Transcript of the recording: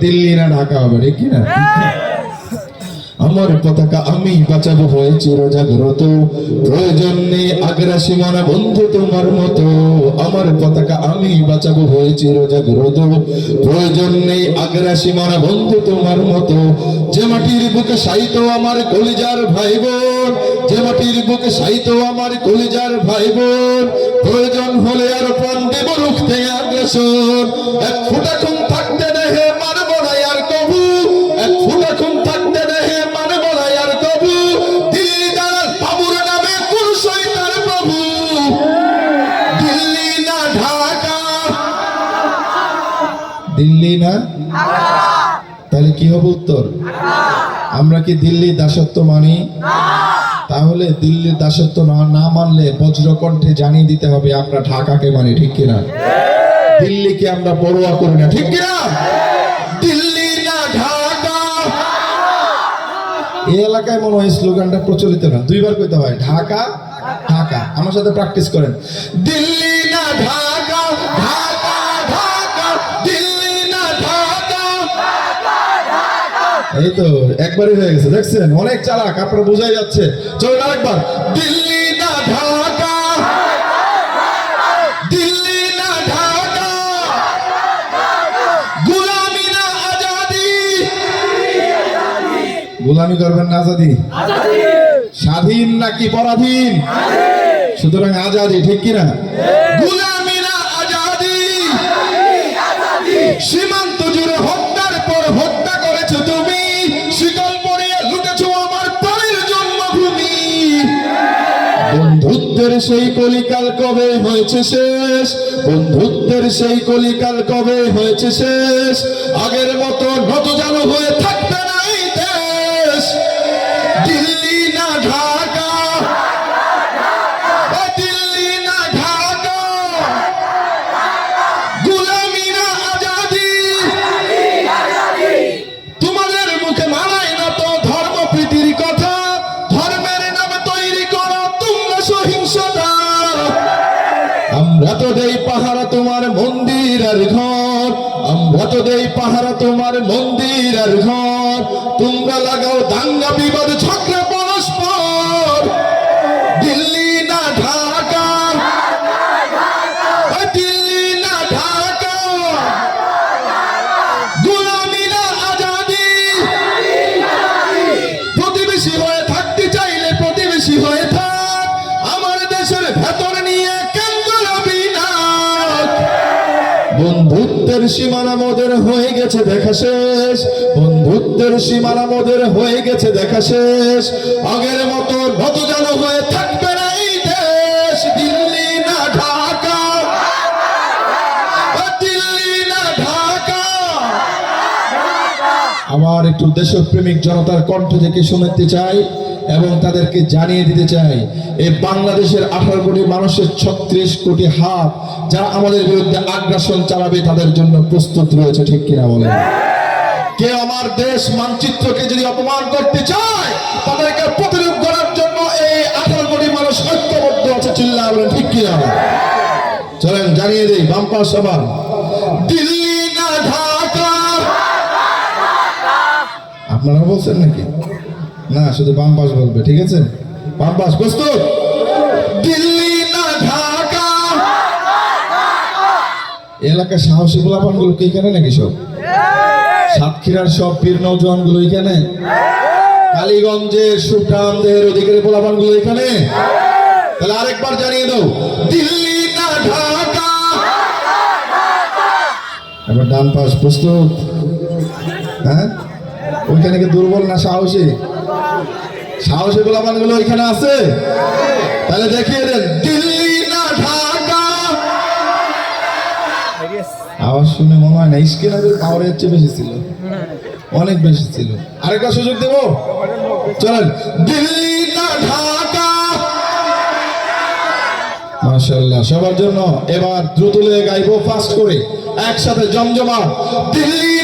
দিল্লি না ঢাকা হবে, ঠিক কিনা? আমার পতাকা আমি বাঁচাবো হয়ে চিরজাগ্রত, প্রয়োজন নেই আগ্রাসী মনা বন্ধু তোমার মতো। আমার পতাকা আমি বাঁচাবো হয়ে চিরজাগ্রত, প্রয়োজন নেই আগ্রাসী মনা বন্ধু তোমার মতো। যে মাটির বুকে সাইত আমার কলিজার ভাই বোন, যে মাটির বুকে সাইত আমার কলিজার ভাই বোন, প্রয়োজন হলে আর প্রাণ দেব রুখতে আগ্রাসন। এক ফোঁটা খুন থাকতে দেহে মারব না আর কবু, এক ফোঁটা খুন থাকতে দেহে মারব না আর কবু। দিল্লি দালাল বাবুর নামে কোন শয়তান প্রভু, দিল্লি না ঢাকা, দিল্লি না তাহলে কি হবে উত্তর? আমরা কি দিল্লির দাসত্ব মানি? তাহলে দিল্লির দাসত্ব না মানলে বজ্রকণ্ঠে জানিয়ে দিতে হবে আমরা ঢাকাকে মানি, ঠিক কিনা? দিল্লিকে আমরা পরোয়া করি না, ঠিক কিনা? দিল্লি না ঢাকা। এই এলাকায় মনে হয় স্লোগানটা প্রচলিত না, দুইবার কইতে হয় ঢাকা ঢাকা। আমার সাথে প্র্যাকটিস করেন। দিল্লি না ঢাকা, ঢাকা ঢাকা, দিল্লি না ঢাকা। এই তো একবারই হয়ে গেছে, দেখছেন? অনেক চালাক, আপনারা বোঝাই যাচ্ছে। চলুন আরেকবার। দিল্লি না ঢাকা, দিল্লি না ঢাকা, গোলামি না আজাদি। গোলামি করবেন না আজাদি? স্বাধীন নাকি পরাধীন? সুতরাং আজাদি, ঠিক কিনা? গোলামি না আজাদি। সীমান্ত জুড়ে হত্যার পর হত্যা করেছো তুমি, শিকল পরিয়ে লুটেছো আমার প্রাণের জন্মভূমি। বন্ধুত্বের সেই কলিকাল কবে হয়েছে শেষ, বন্ধুত্বের সেই কলিকাল কবে হয়েছে শেষ। আগের মতো নতজানু হয়ে থাকবে না এই দেশ। দিল্লি না ঢাকা, দিল্লি না ঢাকা, গোলামি না আজাদি। তোমাদের মুখে মানায় না তো ধর্মপ্রীতির কথা, ধর্মের নামে তৈরি করো তোমরা সহিংসতা। আমরা তো দেই পাহারা তোমার মন্দির আর ঘর, আমরা তো দেই পাহারা তোমার মন্দির আর ঘর। তোমরা লাগাও দাঙ্গা বিবাদ ঝগড়া পরস্পর। দিল্লি না ঢাকা, দিল্লি না ঢাকা, গোলামি না আজাদি। প্রতিবেশী হয়ে থাকতে চাইলে প্রতিবেশী হয়ে থাক, আমার দেশের ভেতর নিয়ে কেন গোলামি না। বন্ধুত্বের সীমানা মোদের হয়ে গেছে দেখা শেষ, বন্ধুত্বের সীমানা মোদের হয়ে গেছে দেখা শেষ। আগের মতো নতজানু হয়ে থাকবে না এই দেশ। দিল্লি না ঢাকা, দিল্লি না ঢাকা। আমার একটু দেশপ্রেমিক জনতার কণ্ঠ থেকে শুনতে চাই এবং তাদেরকে জানিয়ে দিতে চাই, এই বাংলাদেশের 18 কোটি মানুষের 36 কোটি হাত যারা আমাদের বিরুদ্ধে আগ্রাসন চালাবে তাদের জন্য প্রস্তুত রয়েছে, ঠিক কিনা বলেন? কে আমার দেশ মানচিত্রকে যদি অপমান করতে চায় তাদেরকে প্রতিরোধ করার জন্য এই 18 কোটি মানুষ ঐক্যবদ্ধ আছে, চিল্লায় বলেন, ঠিক কিনা? চলেন জানিয়ে দিই বাম্পার সবার। দিল্লি না ঢাকা। আপনারা বলছেন নাকি? না, শুধু বামপাস বলবে, ঠিক আছে? বামপাস প্রস্তুত। দিল্লি না ঢাকা। এলাকার সাহসী গোলাপান গুলো কি এখানে নাকি? সব সাতক্ষীরার সব পীর নৌজওয়ান গুলো এখানে, কালীগঞ্জের সুলতানদের অধিকারী গোলাপান গুলো এখানে। তাহলে আরেকবার জানিয়ে দাও, দিল্লি না ঢাকা। এবার ডান পাশ প্রস্তুত। হ্যাঁ, ওইখানে কি দুর্বল না সাহসী? সাহসী গোলাপান গুলো ওইখানে আছে, তাহলে দেখিয়ে দেন। দিল্লি না ঢাকা। আওয়াজ শুনে মনে হয় না স্ক্রিনের পাওয়ারের চেয়ে বেশি ছিল, অনেক বেশি ছিল। আরেকটা সুযোগ দেব, চলেন। দিল্লি না ঢাকা। মাশাআল্লাহ, সবার জন্য এবার দ্রুত গাইবো ফাস্ট করে একসাথে জমজমা। দিল্লি